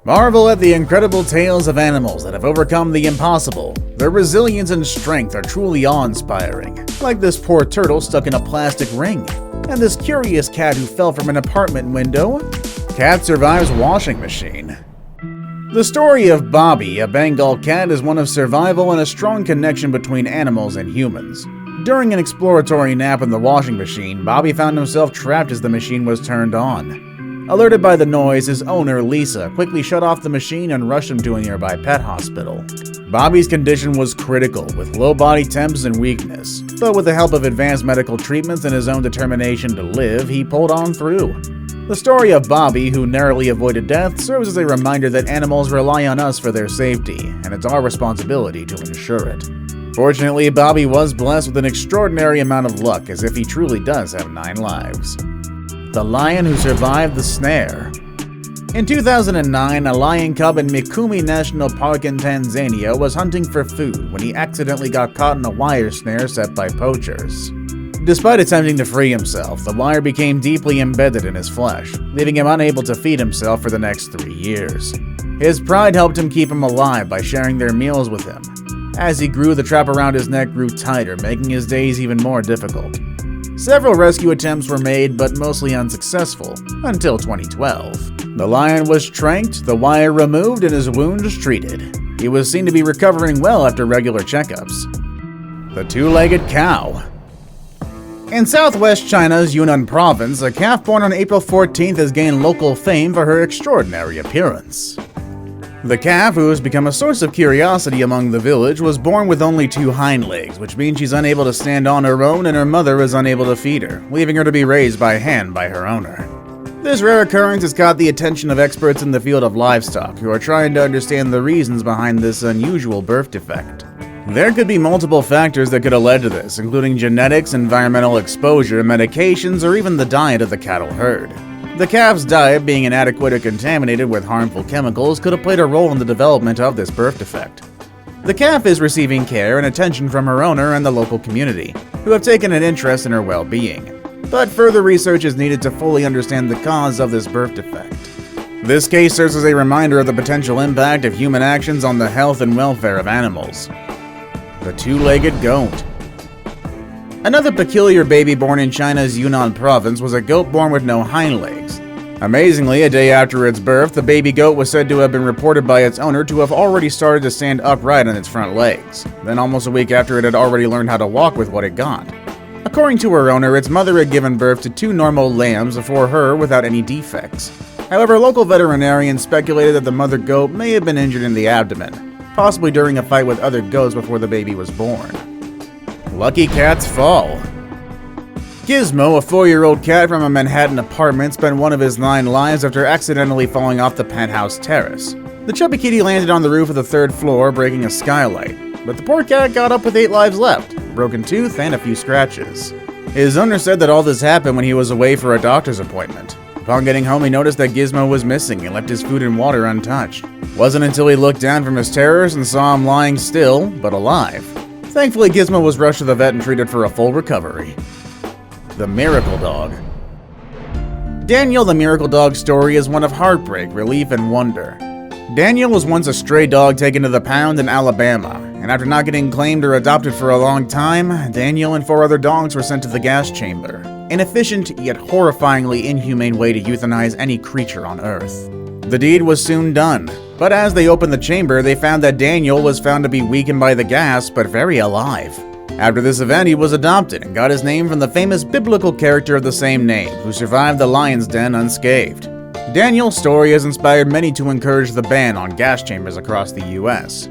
Marvel at the incredible tales of animals that have overcome the impossible. Their resilience and strength are truly awe-inspiring, like this poor turtle stuck in a plastic ring, and this curious cat who fell from an apartment window. Cat survives washing machine. The story of Bobby, a Bengal cat, is one of survival and a strong connection between animals and humans. During an exploratory nap in the washing machine, Bobby found himself trapped as the machine was turned on. Alerted by the noise, his owner, Lisa, quickly shut off the machine and rushed him to a nearby pet hospital. Bobby's condition was critical, with low body temps and weakness, but with the help of advanced medical treatments and his own determination to live, he pulled on through. The story of Bobby, who narrowly avoided death, serves as a reminder that animals rely on us for their safety, and it's our responsibility to ensure it. Fortunately, Bobby was blessed with an extraordinary amount of luck, as if he truly does have 9 lives. The lion who survived the snare. In 2009, a lion cub in Mikumi National Park in Tanzania was hunting for food when he accidentally got caught in a wire snare set by poachers. Despite attempting to free himself, the wire became deeply embedded in his flesh, leaving him unable to feed himself for the next 3 years. His pride helped him keep him alive by sharing their meals with him. As he grew, the trap around his neck grew tighter, making his days even more difficult. Several rescue attempts were made, but mostly unsuccessful, until 2012. The lion was tranked, the wire removed, and his wounds treated. He was seen to be recovering well after regular checkups. The two-legged cow. In southwest China's Yunnan province, a calf born on April 14th has gained local fame for her extraordinary appearance. The calf, who has become a source of curiosity among the village, was born with only 2 hind legs, which means she's unable to stand on her own and her mother is unable to feed her, leaving her to be raised by hand by her owner. This rare occurrence has caught the attention of experts in the field of livestock, who are trying to understand the reasons behind this unusual birth defect. There could be multiple factors that could have led to this, including genetics, environmental exposure, medications, or even the diet of the cattle herd. The calf's diet, being inadequate or contaminated with harmful chemicals, could have played a role in the development of this birth defect. The calf is receiving care and attention from her owner and the local community, who have taken an interest in her well-being. But further research is needed to fully understand the cause of this birth defect. This case serves as a reminder of the potential impact of human actions on the health and welfare of animals. The two-legged goat. Another peculiar baby born in China's Yunnan province was a goat born with no hind legs. Amazingly, a day after its birth, the baby goat was said to have been reported by its owner to have already started to stand upright on its front legs. Then almost a week after, it had already learned how to walk with what it got. According to her owner, its mother had given birth to 2 normal lambs before her without any defects. However, local veterinarians speculated that the mother goat may have been injured in the abdomen, possibly during a fight with other goats before the baby was born. Lucky cat's fall. Gizmo, a 4-year-old cat from a Manhattan apartment, spent one of his 9 lives after accidentally falling off the penthouse terrace. The chubby kitty landed on the roof of the 3rd floor, breaking a skylight. But the poor cat got up with 8 lives left, a broken tooth, and a few scratches. His owner said that all this happened when he was away for a doctor's appointment. Upon getting home, he noticed that Gizmo was missing and left his food and water untouched. It wasn't until he looked down from his terrors and saw him lying still, but alive. Thankfully, Gizmo was rushed to the vet and treated for a full recovery. The Miracle Dog. Daniel the Miracle Dog's story is one of heartbreak, relief, and wonder. Daniel was once a stray dog taken to the pound in Alabama, and after not getting claimed or adopted for a long time, Daniel and 4 other dogs were sent to the gas chamber, an efficient yet horrifyingly inhumane way to euthanize any creature on Earth. The deed was soon done, but as they opened the chamber, they found that Daniel was found to be weakened by the gas, but very alive. After this event, he was adopted and got his name from the famous biblical character of the same name, who survived the lion's den unscathed. Daniel's story has inspired many to encourage the ban on gas chambers across the US.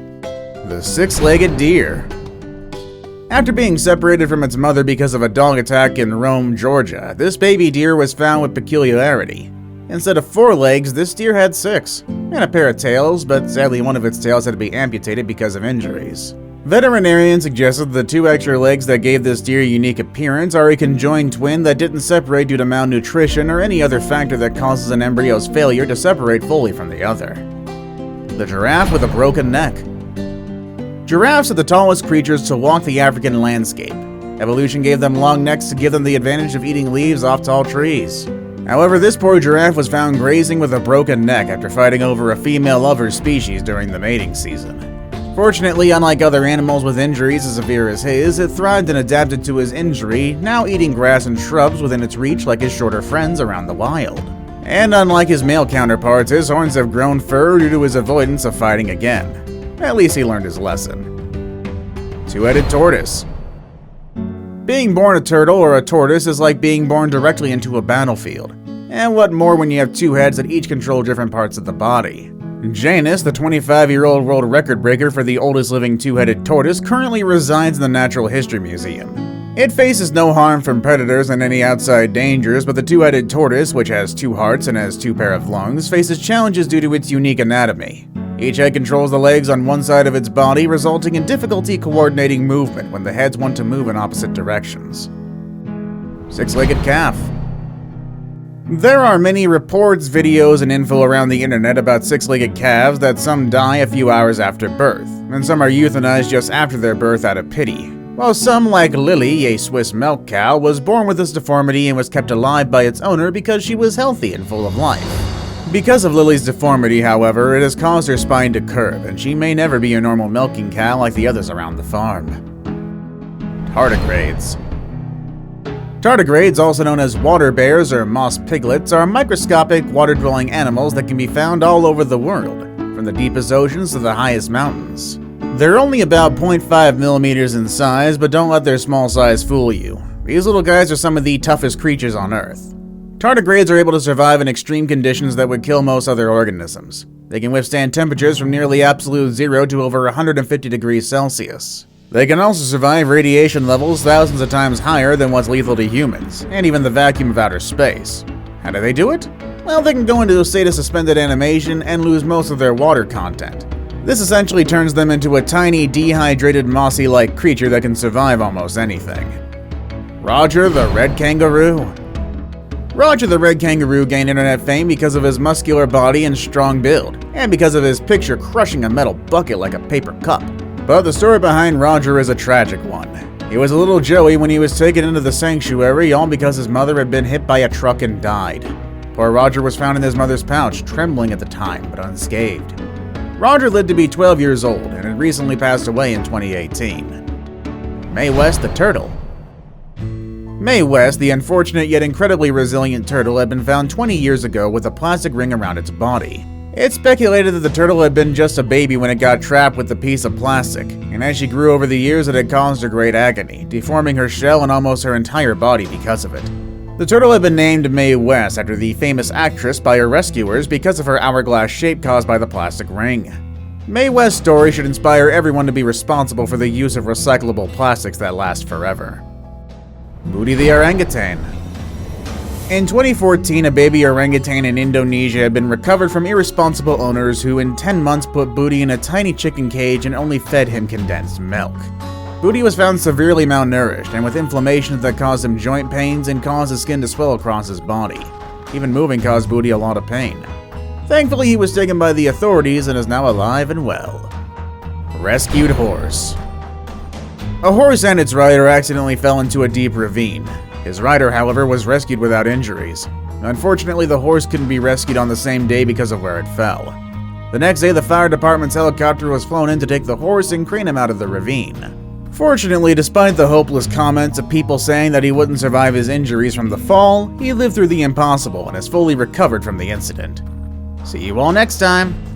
The six-legged deer. After being separated from its mother because of a dog attack in Rome, Georgia, this baby deer was found with peculiarity. Instead of 4 legs, this deer had 6, and a pair of tails, but sadly one of its tails had to be amputated because of injuries. Veterinarians suggested the 2 extra legs that gave this deer a unique appearance are a conjoined twin that didn't separate due to malnutrition or any other factor that causes an embryo's failure to separate fully from the other. The giraffe with a broken neck. Giraffes are the tallest creatures to walk the African landscape. Evolution gave them long necks to give them the advantage of eating leaves off tall trees. However, this poor giraffe was found grazing with a broken neck after fighting over a female of her species during the mating season. Fortunately, unlike other animals with injuries as severe as his, it thrived and adapted to his injury, now eating grass and shrubs within its reach like his shorter friends around the wild. And unlike his male counterparts, his horns have grown fur due to his avoidance of fighting again. At least he learned his lesson. Two-headed tortoise. Being born a turtle or a tortoise is like being born directly into a battlefield. And what more when you have two heads that each control different parts of the body. Janus, the 25-year-old world record breaker for the oldest living two-headed tortoise, currently resides in the Natural History Museum. It faces no harm from predators and any outside dangers, but the two-headed tortoise, which has two hearts and has two pair of lungs, faces challenges due to its unique anatomy. Each head controls the legs on one side of its body, resulting in difficulty coordinating movement when the heads want to move in opposite directions. Six-legged calf. There are many reports, videos, and info around the internet about six-legged calves that some die a few hours after birth, and some are euthanized just after their birth out of pity, while some, like Lily, a Swiss milk cow, was born with this deformity and was kept alive by its owner because she was healthy and full of life. Because of Lily's deformity, however, it has caused her spine to curve, and she may never be a normal milking cow like the others around the farm. Tardigrades. Tardigrades, also known as water bears or moss piglets, are microscopic, water-dwelling animals that can be found all over the world, from the deepest oceans to the highest mountains. They're only about 0.5 millimeters in size, but don't let their small size fool you. These little guys are some of the toughest creatures on Earth. Tardigrades are able to survive in extreme conditions that would kill most other organisms. They can withstand temperatures from nearly absolute zero to over 150 degrees Celsius. They can also survive radiation levels thousands of times higher than what's lethal to humans, and even the vacuum of outer space. How do they do it? Well, they can go into a state of suspended animation and lose most of their water content. This essentially turns them into a tiny, dehydrated, mossy-like creature that can survive almost anything. Roger the Red Kangaroo. Roger the Red Kangaroo gained internet fame because of his muscular body and strong build, and because of his picture crushing a metal bucket like a paper cup. But the story behind Roger is a tragic one. He was a little Joey when he was taken into the sanctuary, all because his mother had been hit by a truck and died. Poor Roger was found in his mother's pouch, trembling at the time, but unscathed. Roger lived to be 12 years old and had recently passed away in 2018. Mae West the Turtle. Mae West, the unfortunate yet incredibly resilient turtle, had been found 20 years ago with a plastic ring around its body. It's speculated that the turtle had been just a baby when it got trapped with the piece of plastic, and as she grew over the years it had caused her great agony, deforming her shell and almost her entire body because of it. The turtle had been named Mae West after the famous actress by her rescuers because of her hourglass shape caused by the plastic ring. Mae West's story should inspire everyone to be responsible for the use of recyclable plastics that last forever. Moody the orangutan. In 2014, a baby orangutan in Indonesia had been recovered from irresponsible owners who in 10 months put Booty in a tiny chicken cage and only fed him condensed milk. Booty was found severely malnourished and with inflammation that caused him joint pains and caused his skin to swell across his body. Even moving caused Booty a lot of pain. Thankfully, he was taken by the authorities and is now alive and well. Rescued horse. A horse and its rider accidentally fell into a deep ravine. His rider, however, was rescued without injuries. Unfortunately, the horse couldn't be rescued on the same day because of where it fell. The next day, the fire department's helicopter was flown in to take the horse and crane him out of the ravine. Fortunately, despite the hopeless comments of people saying that he wouldn't survive his injuries from the fall, he lived through the impossible and is fully recovered from the incident. See you all next time!